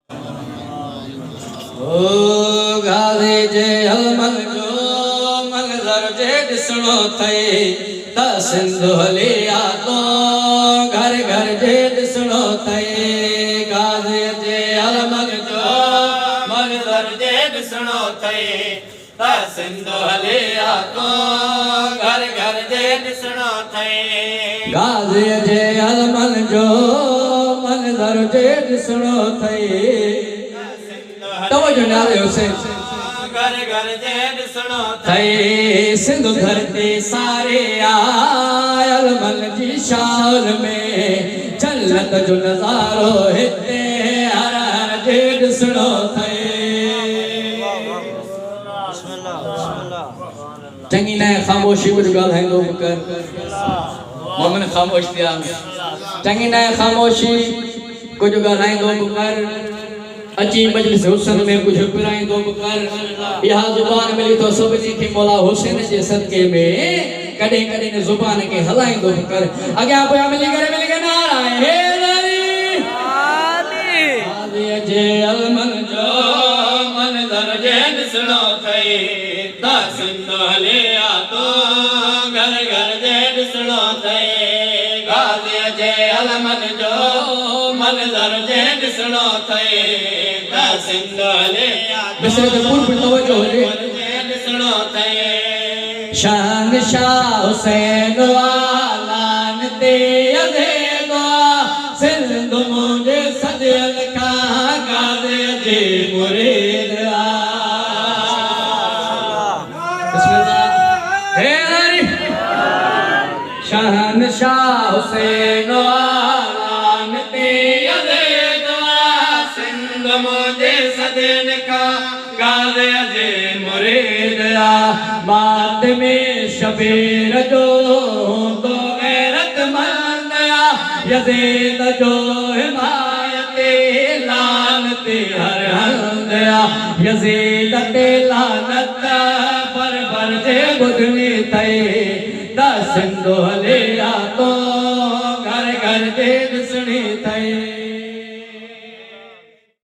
ओ गाज़ी जे अलमल जो मंज़र जे ॾिसणो थई त सिंध हलिया तो घर घर जे ॾिसणो थई गाज़ी जे अलमल जो मंज़र जे ॾिसणो थई त सिंध हलिया तो घर घर जे ॾिसणो थई गाज़ी जे अलमल जो मंज़र जे ॾिसणो थई तवज्जो नाले हुसैन घर घर जे ॾिसणो थई सिंध धरती सारे आयल मन जी शान में जन्नत जो नज़ारो हिते हर हर जे ॾिसणो थई चङी न ख़ामोशी कुझु ॻाल्हाईंदो कर मोमिन ख़ामोश थिया चङी न ख़ामोशी कुझु ॻाल्हाईंदो कर अची मजलिस हुसन में कुछ पिराइंदो कर यह जुबान मिली तो सब जी के मौला हुसैन जे सदके में कदे कदे ने जुबान के हलाइंदो कर आगे पोया मिली के नारा हैदरी आली जे अलमन जो मंज़र जे ॾिसणो थई त सिंध हलिया तो घर घर जे ॾिसणो थई गाज़ी जे अलमन जो मंज़र जे ॾिसणो थई सिंध हलिया बिसरे तो पूर्ण तवज्जो ॾिसणो थई शान शाह हुसैन वालान ते अज़ेदो सिंध मुंहिंजे सदियल खां गाज़ी जे मुरीद शान शाह हुसैन वालान ते अज़ेदो सिंध मुंहिंजे सदियल खां गाज़ी जे मुरीद बात में शबीर जो तो गैरतमंद यज़ीद जो हिमायत लानत हर हंद यज़ीद ते लानत पर जे बुधनी थई त सिंध हलिया तो घर घर जे ॾिसणी